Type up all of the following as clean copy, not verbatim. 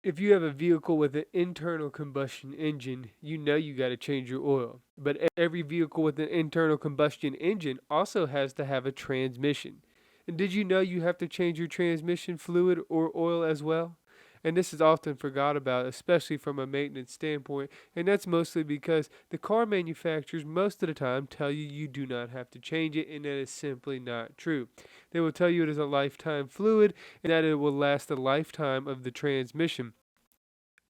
If you have a vehicle with an internal combustion engine, you know you got to change your oil. But every vehicle with an internal combustion engine also has to have a transmission. And did you know you have to change your transmission fluid or oil as well? And this is often forgot about, especially from a maintenance standpoint, and that's mostly because the car manufacturers most of the time tell you you do not have to change it, and that is simply not true. They will tell you it is a lifetime fluid and that it will last the lifetime of the transmission.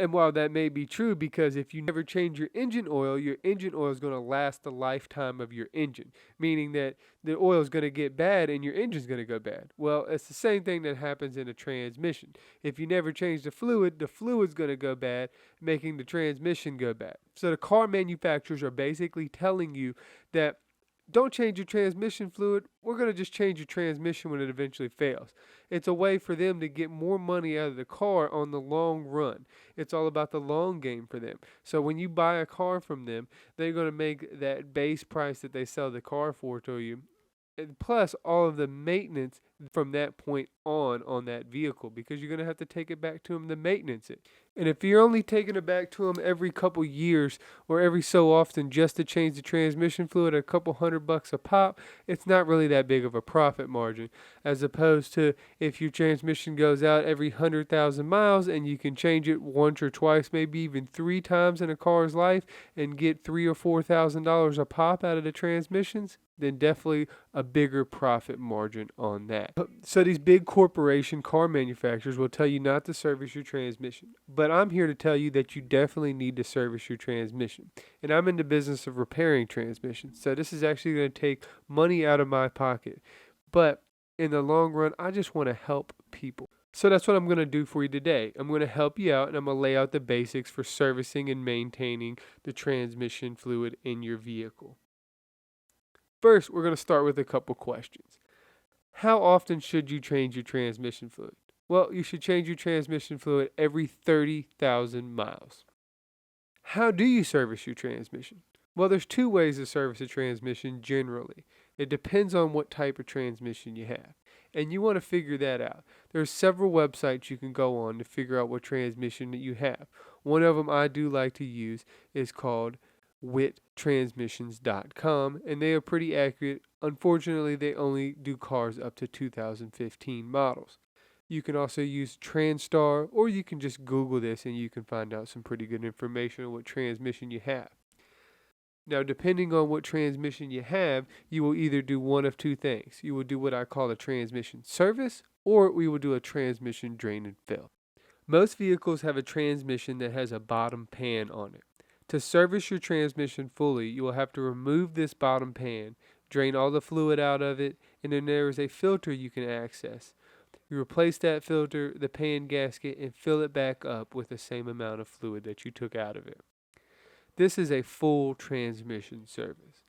And while that may be true, because if you never change your engine oil is going to last the lifetime of your engine, meaning that the oil is going to get bad and your engine's going to go bad. Well, it's the same thing that happens in a transmission. If you never change the fluid's going to go bad, making the transmission go bad. So the car manufacturers are basically telling you that don't change your transmission fluid. We're going to just change your transmission when it eventually fails. It's a way for them to get more money out of the car on the long run. It's all about the long game for them. So when you buy a car from them, they're going to make that base price that they sell the car for to you, and plus all of the maintenance from that point on that vehicle, because you're going to have to take it back to them to maintenance it. And if you're only taking it back to them every couple years or every so often just to change the transmission fluid at a couple $100 a pop, it's not really that big of a profit margin. As opposed to if your transmission goes out every 100,000 miles and you can change it once or twice, maybe even three times in a car's life, and get $3,000 or $4,000 a pop out of the transmissions, then definitely a bigger profit margin on that. So these big corporation car manufacturers will tell you not to service your transmission. But I'm here to tell you that you definitely need to service your transmission. And I'm in the business of repairing transmissions. So this is actually going to take money out of my pocket. But in the long run, I just want to help people. So that's what I'm going to do for you today. I'm going to help you out and I'm going to lay out the basics for servicing and maintaining the transmission fluid in your vehicle. First, we're going to start with a couple questions. How often should you change your transmission fluid? Well, you should change your transmission fluid every 30,000 miles. How do you service your transmission? Well, there's two ways to service a transmission generally. It depends on what type of transmission you have. And you want to figure that out. There's several websites you can go on to figure out what transmission that you have. One of them I do like to use is called wittransmissions.com, and they are pretty accurate. Unfortunately, they only do cars up to 2015 models. You can also use Transtar, or you can just Google this and you can find out some pretty good information on what transmission you have. Now, depending on what transmission you have, you will either do one of two things. You will do what I call a transmission service, or we will do a transmission drain and fill. Most vehicles have a transmission that has a bottom pan on it. To service your transmission fully, you will have to remove this bottom pan, drain all the fluid out of it, and then there is a filter you can access. You replace that filter, the pan gasket, and fill it back up with the same amount of fluid that you took out of it. This is a full transmission service.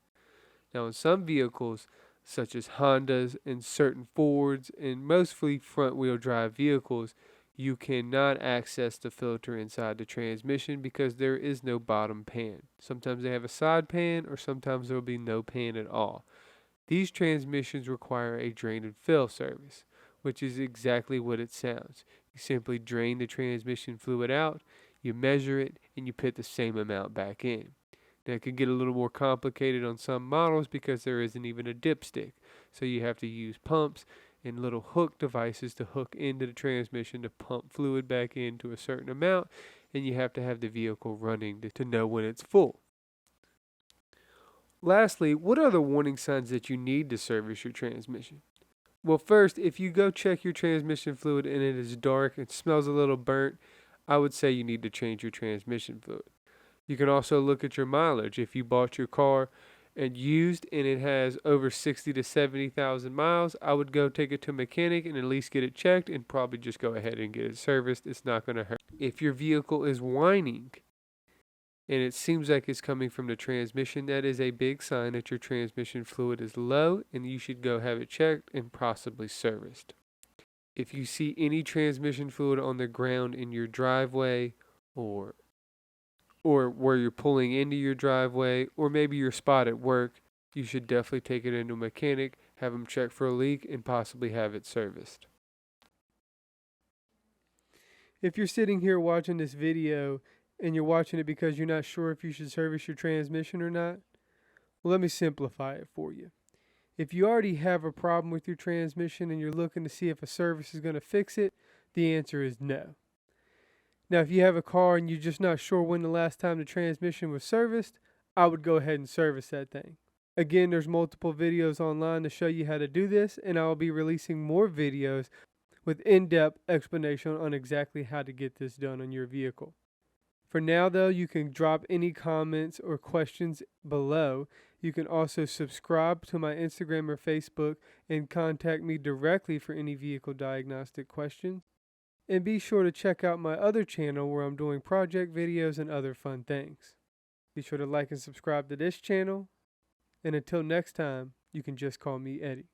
Now, in some vehicles, such as Hondas and certain Fords and mostly front-wheel drive vehicles, you cannot access the filter inside the transmission because there is no bottom pan. Sometimes they have a side pan, or sometimes there will be no pan at all. These transmissions require a drain and fill service, which is exactly what it sounds. You simply drain the transmission fluid out, you measure it, and you put the same amount back in. Now, it can get a little more complicated on some models because there isn't even a dipstick. So you have to use pumps and little hook devices to hook into the transmission to pump fluid back into a certain amount, and you have to have the vehicle running to know when it's full. Lastly, what are the warning signs that you need to service your transmission? Well, first, if you go check your transmission fluid and it is dark and smells a little burnt, I would say you need to change your transmission fluid. You can also look at your mileage. If you bought your car and used and it has over 60 to 70,000 miles, I would go take it to a mechanic and at least get it checked and probably just go ahead and get it serviced. It's not going to hurt. If your vehicle is whining and it seems like it's coming from the transmission, that is a big sign that your transmission fluid is low and you should go have it checked and possibly serviced. If you see any transmission fluid on the ground in your driveway or where you're pulling into your driveway, or maybe your spot at work, you should definitely take it into a mechanic, have them check for a leak, and possibly have it serviced. If you're sitting here watching this video and you're watching it because you're not sure if you should service your transmission or not, well, let me simplify it for you. If you already have a problem with your transmission and you're looking to see if a service is going to fix it, the answer is no. Now, if you have a car and you're just not sure when the last time the transmission was serviced, I would go ahead and service that thing. Again, there's multiple videos online to show you how to do this, and I will be releasing more videos with in-depth explanation on exactly how to get this done on your vehicle. For now, though, you can drop any comments or questions below. You can also subscribe to my Instagram or Facebook and contact me directly for any vehicle diagnostic questions. And be sure to check out my other channel where I'm doing project videos and other fun things. Be sure to like and subscribe to this channel. And until next time, you can just call me Eddie.